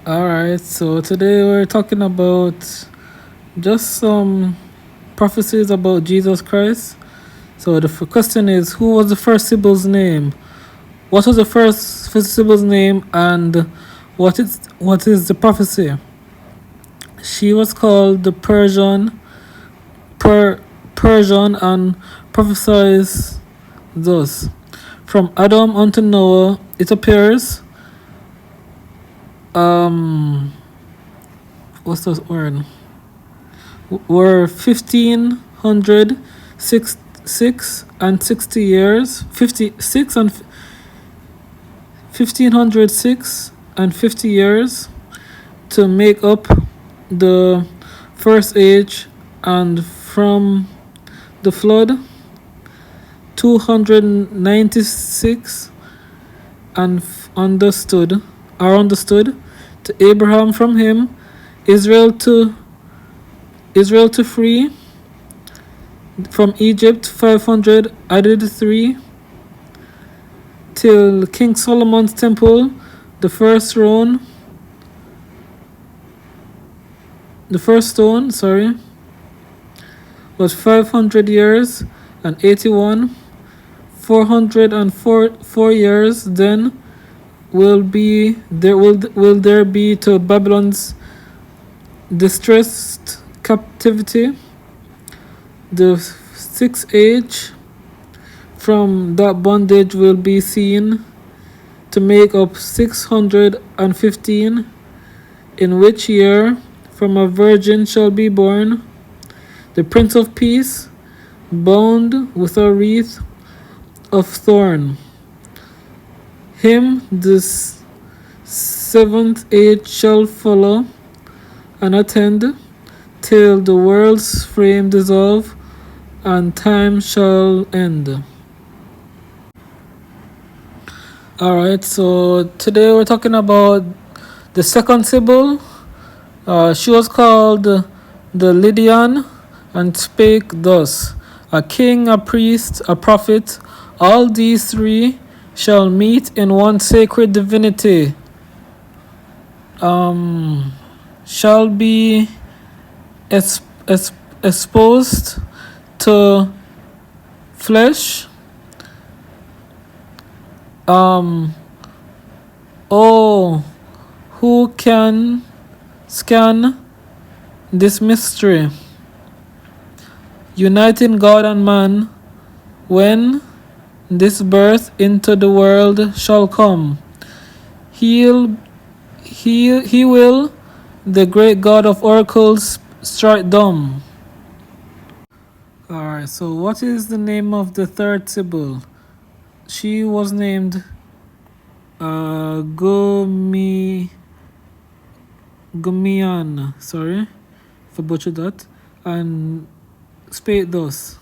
Alright, so today we're talking about just some prophecies about Jesus Christ. So the question is, who was the first Sibyl's name? What was the first Sibyl's name, and what is the prophecy? She was called the Persian and prophesies thus. From Adam unto Noah, it appears. What's the word? Were 1506 and 60 years, 56 and 1506 and 50 years to make up the first age, and from the flood 296 and understood to Abraham, from him Israel to free from Egypt 500 added 3 till King Solomon's temple. The first stone was 500 years and 81. 404 years then will there be to Babylon's distressed captivity. The sixth age from that bondage will be seen to make up 615, in which year from a virgin shall be born the Prince of Peace, bound with a wreath of thorn. Him the seventh age shall follow and attend, till the world's frame dissolve and time shall end. Alright, so today we're talking about the second Sibyl. She was called the Lydian, and spake thus: a king, a priest, a prophet, all these three shall meet in one sacred divinity, shall be exposed to flesh. Oh, who can scan this mystery, uniting God and man, when this birth into the world shall come? He will, the great God of oracles, strike dumb. Alright, so what is the name of the third Sibyl? She was named Gumian, sorry if I butchered that, and spake thus: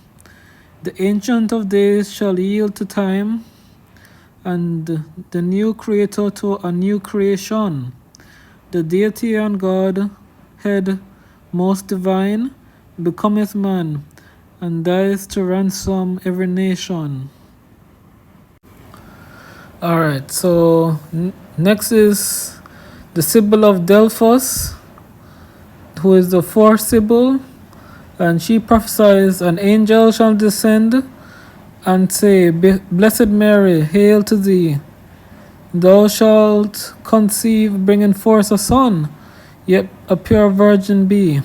the Ancient of Days shall yield to time, and the new Creator to a new creation. The Deity and God, head most divine, becometh man, and dies to ransom every nation. Alright, so next is the Sibyl of Delphos, who is the fourth Sibyl, and she prophesies: an angel shall descend and say, Blessed Mary, hail to thee. Thou shalt conceive, bringing forth a son, yet a pure virgin be.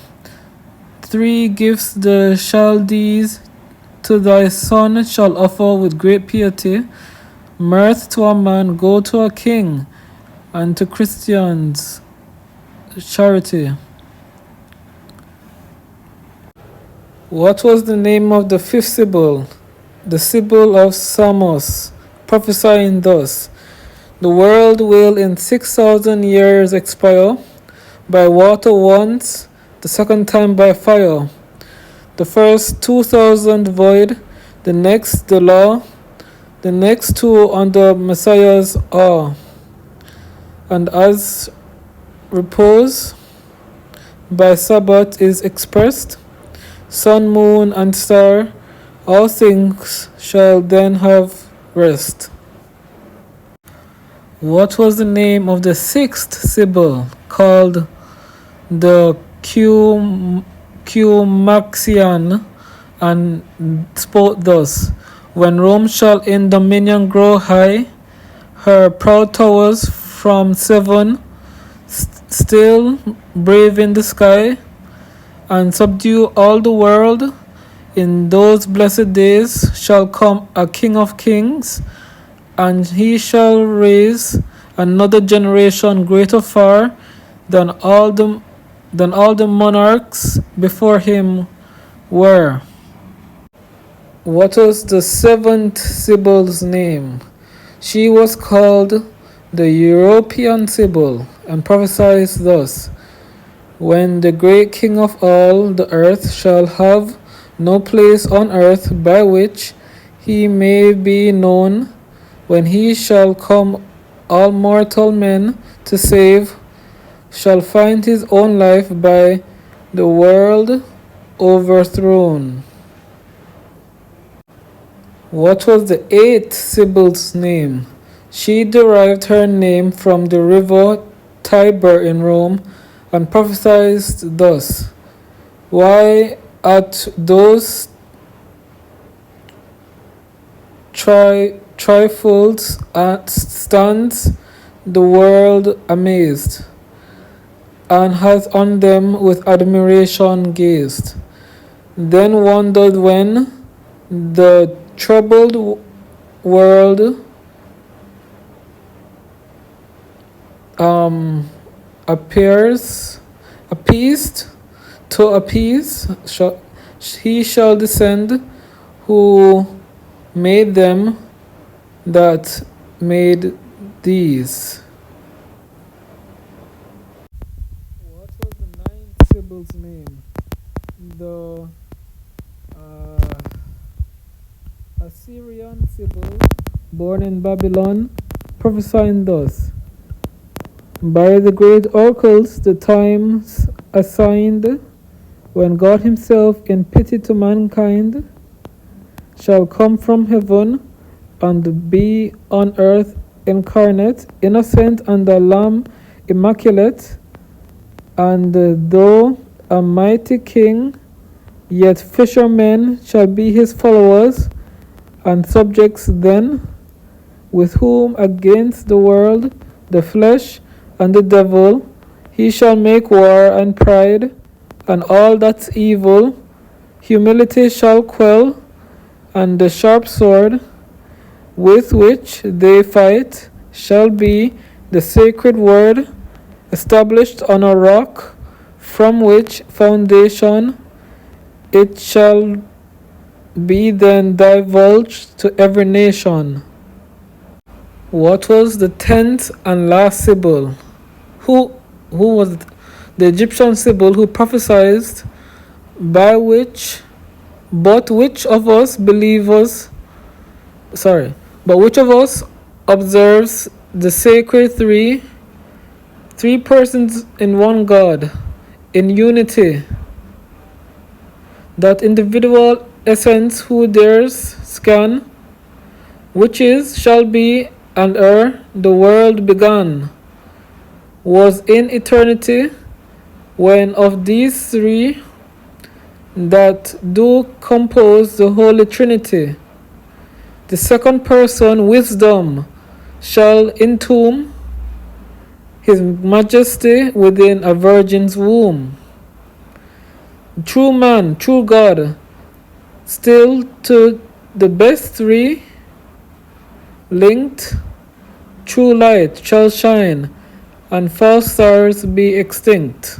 3 gifts the Chaldees to thy son shall offer with great piety: mirth to a man, gold to a king, and to Christians charity. What was the name of the fifth Sibyl? The Sibyl of Samos, prophesying thus: the world will in 6,000 years expire, by water once, the second time by fire. The first 2,000 void, the next the law, the next 2 under Messiah's awe. And as repose by Sabbath is expressed, sun, moon, and star, all things shall then have rest. What was the name of the sixth Sibyl, called the Cumaxian, and spoke thus: When Rome shall in dominion grow high, her proud towers from Severn still brave in the sky, and subdue all the world, in those blessed days shall come a King of kings, and he shall raise another generation greater far than all the monarchs before him were. What was the seventh Sibyl's name? She was called the European Sibyl, and prophesied thus: When the great King of all the earth shall have no place on earth by which he may be known, when he shall come all mortal men to save, shall find his own life by the world overthrown. What was the eighth Sibyl's name? She derived her name from the river Tiber in Rome, and prophesied thus: Why at those trifles stands the world amazed, and hath on them with admiration gazed. Then wondered when the troubled world appeased to appease, he shall descend, who made them that made these. What was the ninth Sibyl's name? The Assyrian Sibyl, born in Babylon, prophesying thus: By the great oracles, the times assigned, when God himself in pity to mankind shall come from heaven and be on earth incarnate, innocent and the Lamb immaculate, and though a mighty king, yet fishermen shall be his followers, and subjects then, with whom against the world, the flesh, and the devil, he shall make war, and pride, and all that's evil, humility shall quell, and the sharp sword, with which they fight, shall be the sacred word, established on a rock, from which foundation it shall be then divulged to every nation. What was the 10th and last Sibyl? Who was the Egyptian Sibyl who prophesied, by which, but which of us observes the sacred three persons in one God, in unity, that individual essence who dares scan, which is, shall be, and ere the world began, was in eternity, when of these three that do compose the Holy Trinity, the second person, wisdom, shall entomb his majesty within a virgin's womb. True man, true God, still to the best three linked, true light shall shine, and false stars be extinct.